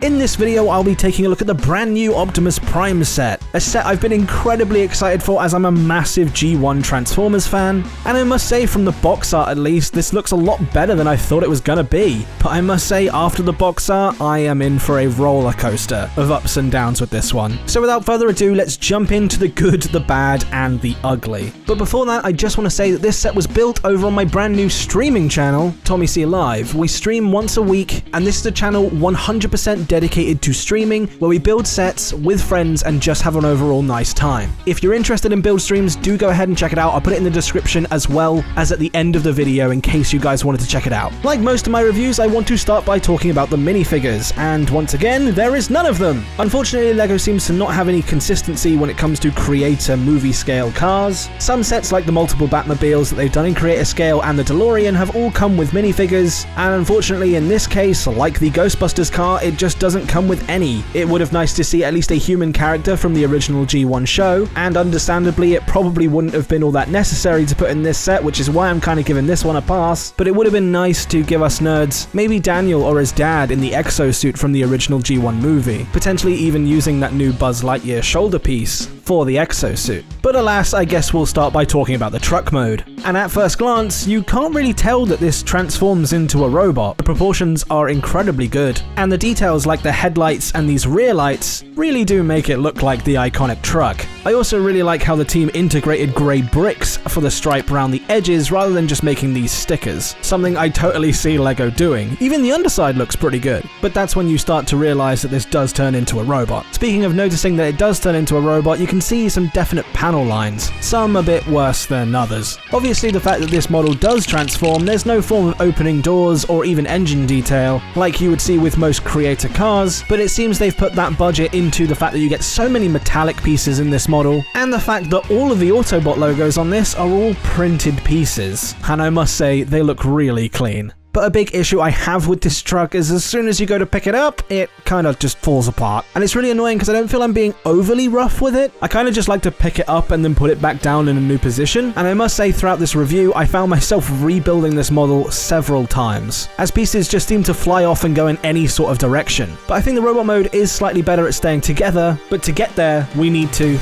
In this video, I'll be taking a look at the brand new Optimus Prime set, a set I've been incredibly excited for as I'm a massive G1 Transformers fan, and I must say from the box art at least, this looks a lot better than I thought it was gonna be. But I must say, after the box art, I am in for a roller coaster of ups and downs with this one. So without further ado, let's jump into the good, the bad, and the ugly. But before that, I just want to say that this set was built over on my brand new streaming channel, Tommy C Live. We stream once a week, and this is a channel 100% dedicated to streaming, where we build sets with friends and just have an overall nice time. If you're interested in build streams, do go ahead and check it out. I'll put it in the description as well as at the end of the video in case you guys wanted to check it out. Like most of my reviews, I want to start by talking about the minifigures, and once again, there is none of them. Unfortunately, LEGO seems to not have any consistency when it comes to creator movie scale cars. Some sets like the multiple Batmobiles that they've done in creator scale and the DeLorean have all come with minifigures, and unfortunately in this case, like the Ghostbusters car, it just doesn't come with any. It would have nice to see at least a human character from the original G1 show, and understandably it probably wouldn't have been all that necessary to put in this set, which is why I'm kind of giving this one a pass, but it would have been nice to give us nerds maybe Daniel or his dad in the exosuit from the original G1 movie, potentially even using that new Buzz Lightyear shoulder piece for the exosuit. But alas, I guess we'll start by talking about the truck mode. And at first glance, you can't really tell that this transforms into a robot. The proportions are incredibly good, and the details like the headlights and these rear lights really do make it look like the iconic truck. I also really like how the team integrated grey bricks for the stripe around the edges rather than just making these stickers, something I totally see LEGO doing. Even the underside looks pretty good, but that's when you start to realise that this does turn into a robot. Speaking of noticing that it does turn into a robot, you can see some definite panel lines, some a bit worse than others. Obviously the fact that this model does transform, there's no form of opening doors or even engine detail like you would see with most creator cars, but it seems they've put that budget into the fact that you get so many metallic pieces in this model, and the fact that all of the Autobot logos on this are all printed pieces, and I must say they look really clean. But a big issue I have with this truck is as soon as you go to pick it up, it kind of just falls apart. And it's really annoying because I don't feel I'm being overly rough with it. I kind of just like to pick it up and then put it back down in a new position. And I must say throughout this review, I found myself rebuilding this model several times, as pieces just seem to fly off and go in any sort of direction. But I think the robot mode is slightly better at staying together, but to get there, we need to...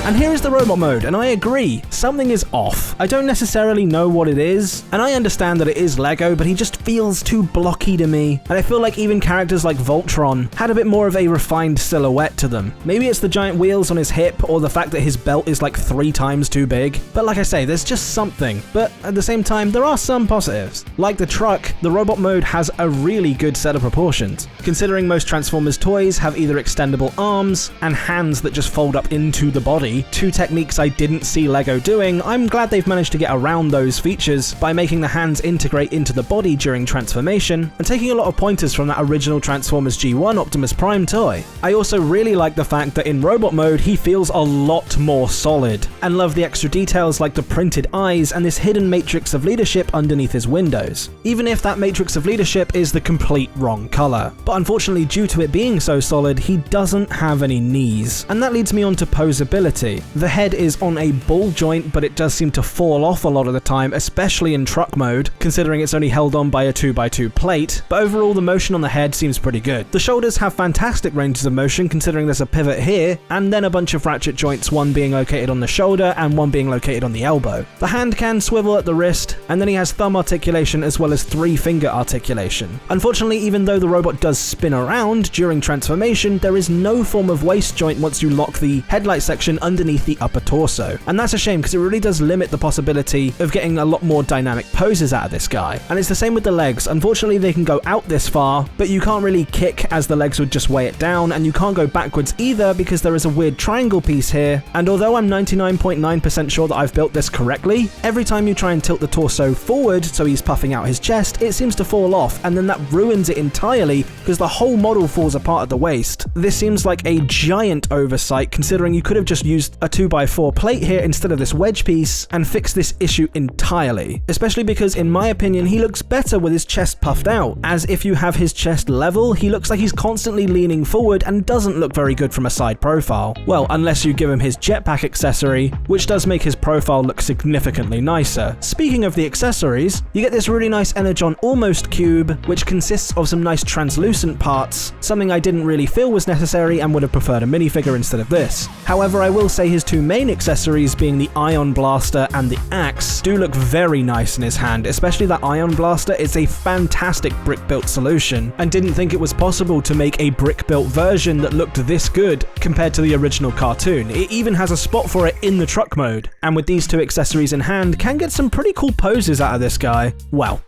And here is the robot mode, and I agree, something is off. I don't necessarily know what it is, and I understand that it is LEGO, but he just feels too blocky to me. And I feel like even characters like Voltron had a bit more of a refined silhouette to them. Maybe it's the giant wheels on his hip, or the fact that his belt is like 3 times too big. But like I say, there's just something. But at the same time, there are some positives. Like the truck, the robot mode has a really good set of proportions, considering most Transformers toys have either extendable arms and hands that just fold up into the body. 2 techniques I didn't see LEGO doing. I'm glad they've managed to get around those features by making the hands integrate into the body during transformation, and taking a lot of pointers from that original Transformers G1 Optimus Prime toy. I also really like the fact that in robot mode he feels a lot more solid, and love the extra details like the printed eyes and this hidden matrix of leadership underneath his windows, even if that matrix of leadership is the complete wrong colour. But unfortunately, due to it being so solid, he doesn't have any knees, and that leads me on to Poseability. The head is on a ball joint, but it does seem to fall off a lot of the time, especially in truck mode, considering it's only held on by a 2x2 plate, but overall the motion on the head seems pretty good. The shoulders have fantastic ranges of motion, considering there's a pivot here, and then a bunch of ratchet joints, one being located on the shoulder and one being located on the elbow. The hand can swivel at the wrist, and then he has thumb articulation as well as 3-finger articulation. Unfortunately, even though the robot does spin around during transformation, there is no form of waist joint once you lock the headlight section underneath the upper torso. And that's a shame, because it really does limit the possibility of getting a lot more dynamic poses out of this guy. And it's the same with the legs. Unfortunately, they can go out this far, but you can't really kick as the legs would just weigh it down, and you can't go backwards either because there is a weird triangle piece here. And although I'm 99.9% sure that I've built this correctly, every time you try and tilt the torso forward so he's puffing out his chest, it seems to fall off, and then that ruins it entirely because the whole model falls apart at the waist. This seems like a giant oversight considering you could have just used a 2x4 plate here instead of this wedge piece and fixed this issue entirely. Especially because in my opinion he looks better with his chest puffed out, as if you have his chest level, he looks like he's constantly leaning forward and doesn't look very good from a side profile. Well, unless you give him his jetpack accessory, which does make his profile look significantly nicer. Speaking of the accessories, you get this really nice Energon Almost Cube, which consists of some nice translucent parts, something I didn't really feel was necessary and would have preferred a minifigure instead of this. However, I will say his two main accessories, being the Ion Blaster and the axe, do look very nice in his hand, especially that Ion Blaster is a fantastic brick-built solution, and didn't think it was possible to make a brick-built version that looked this good compared to the original cartoon. It even has a spot for it in the truck mode, and with these two accessories in hand, can get some pretty cool poses out of this guy. Well,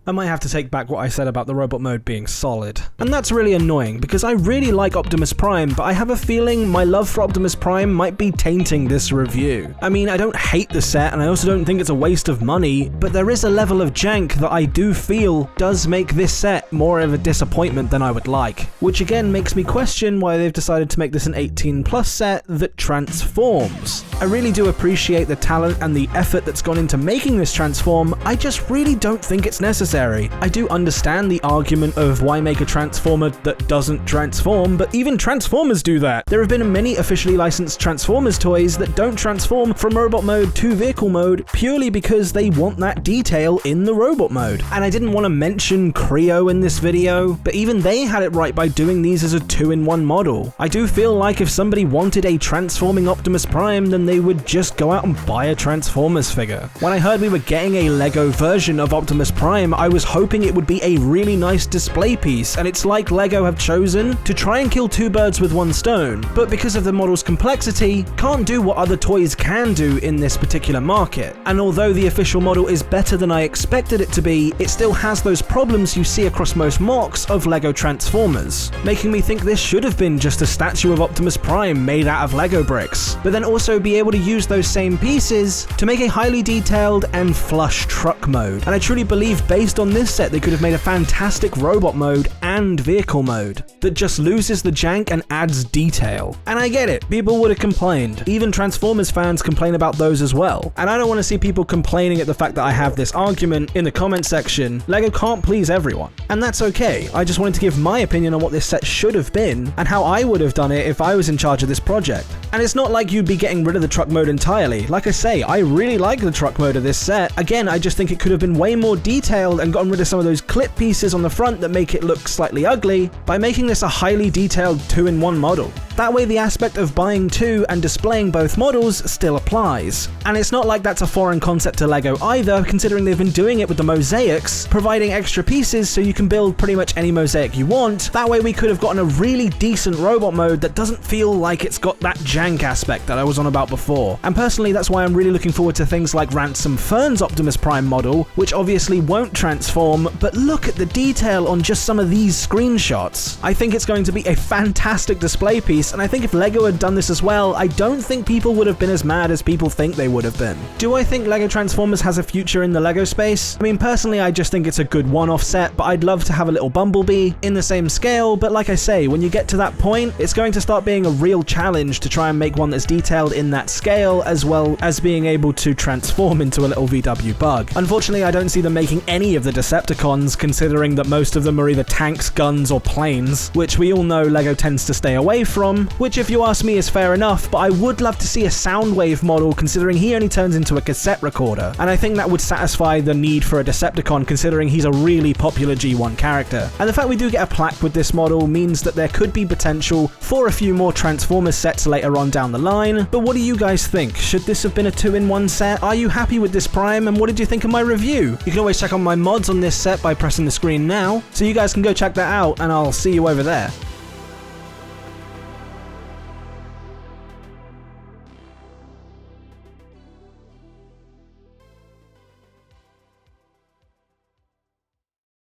I might have to take back what I said about the robot mode being solid. And that's really annoying because I really like Optimus Prime, but I have a feeling my love for Optimus Prime might be tainting this review. I mean, I don't hate the set and I also don't think it's a waste of money, but there is a level of jank that I do feel does make this set more of a disappointment than I would like. Which again makes me question why they've decided to make this an 18+ set that transforms. I really do appreciate the talent and the effort that's gone into making this transform, I just really don't think it's necessary. I do understand the argument of why make a transformer that doesn't transform, but even Transformers do that. There have been many officially licensed Transformers toys that don't transform from robot mode to vehicle mode purely because they want that detail in the robot mode. And I didn't want to mention Creo in this video, but even they had it right by doing these as a 2-in-1 model. I do feel like if somebody wanted a transforming Optimus Prime, then they would just go out and buy a Transformers figure. When I heard we were getting a Lego version of Optimus Prime, I was hoping it would be a really nice display piece, and it's like Lego have chosen to try and kill two birds with one stone, but because of the model's complexity, can't do what other toys can do in this particular market. And although the official model is better than I expected it to be, it still has those problems you see across most mocks of Lego Transformers, making me think this should have been just a statue of Optimus Prime made out of Lego bricks, but then also be able to use those same pieces to make a highly detailed and flush truck mode. And I truly believe based on this set they could have made a fantastic robot mode and vehicle mode that just loses the jank and adds detail. And I get it, people would have complained. Even Transformers fans complain about those as well. And I don't want to see people complaining at the fact that I have this argument in the comment section. Lego can't please everyone. And that's okay. I just wanted to give my opinion on what this set should have been and how I would have done it if I was in charge of this project. And it's not like you'd be getting rid of the truck mode entirely. Like I say, I really like the truck mode of this set. Again, I just think it could have been way more detailed and gotten rid of some of those clip pieces on the front that make it look slightly ugly by making this a highly detailed 2-in-1 model. That way the aspect of buying two and displaying both models still applies. And it's not like that's a foreign concept to Lego either, considering they've been doing it with the mosaics, providing extra pieces so you can build pretty much any mosaic you want. That way we could have gotten a really decent robot mode that doesn't feel like it's got that jank aspect that I was on about before. And personally, that's why I'm really looking forward to things like Ransom Fern's Optimus Prime model, which obviously won't transform, but look at the detail on just some of these screenshots. I think it's going to be a fantastic display piece, and I think if Lego had done this as well, I don't think people would have been as mad as people think they would have been. Do I think Lego Transformers has a future in the Lego space? I mean, personally, I just think it's a good one-off set, but I'd love to have a little Bumblebee in the same scale, but like I say, when you get to that point, it's going to start being a real challenge to try and make one that's detailed in that scale, as well as being able to transform into a little VW bug. Unfortunately, I don't see them making any of the Decepticons, considering that most of them are either tanks, guns, or planes, which we all know Lego tends to stay away from, which if you ask me is fair enough, but I would love to see a Soundwave model considering he only turns into a cassette recorder, and I think that would satisfy the need for a Decepticon considering he's a really popular G1 character. And the fact we do get a plaque with this model means that there could be potential for a few more Transformers sets later on down the line, but what do you guys think? Should this have been a 2-in-1 set? Are you happy with this Prime, and what did you think of my review? You can always check out my mods on this set by pressing the screen now, so you guys can go check that out, and I'll see you over there.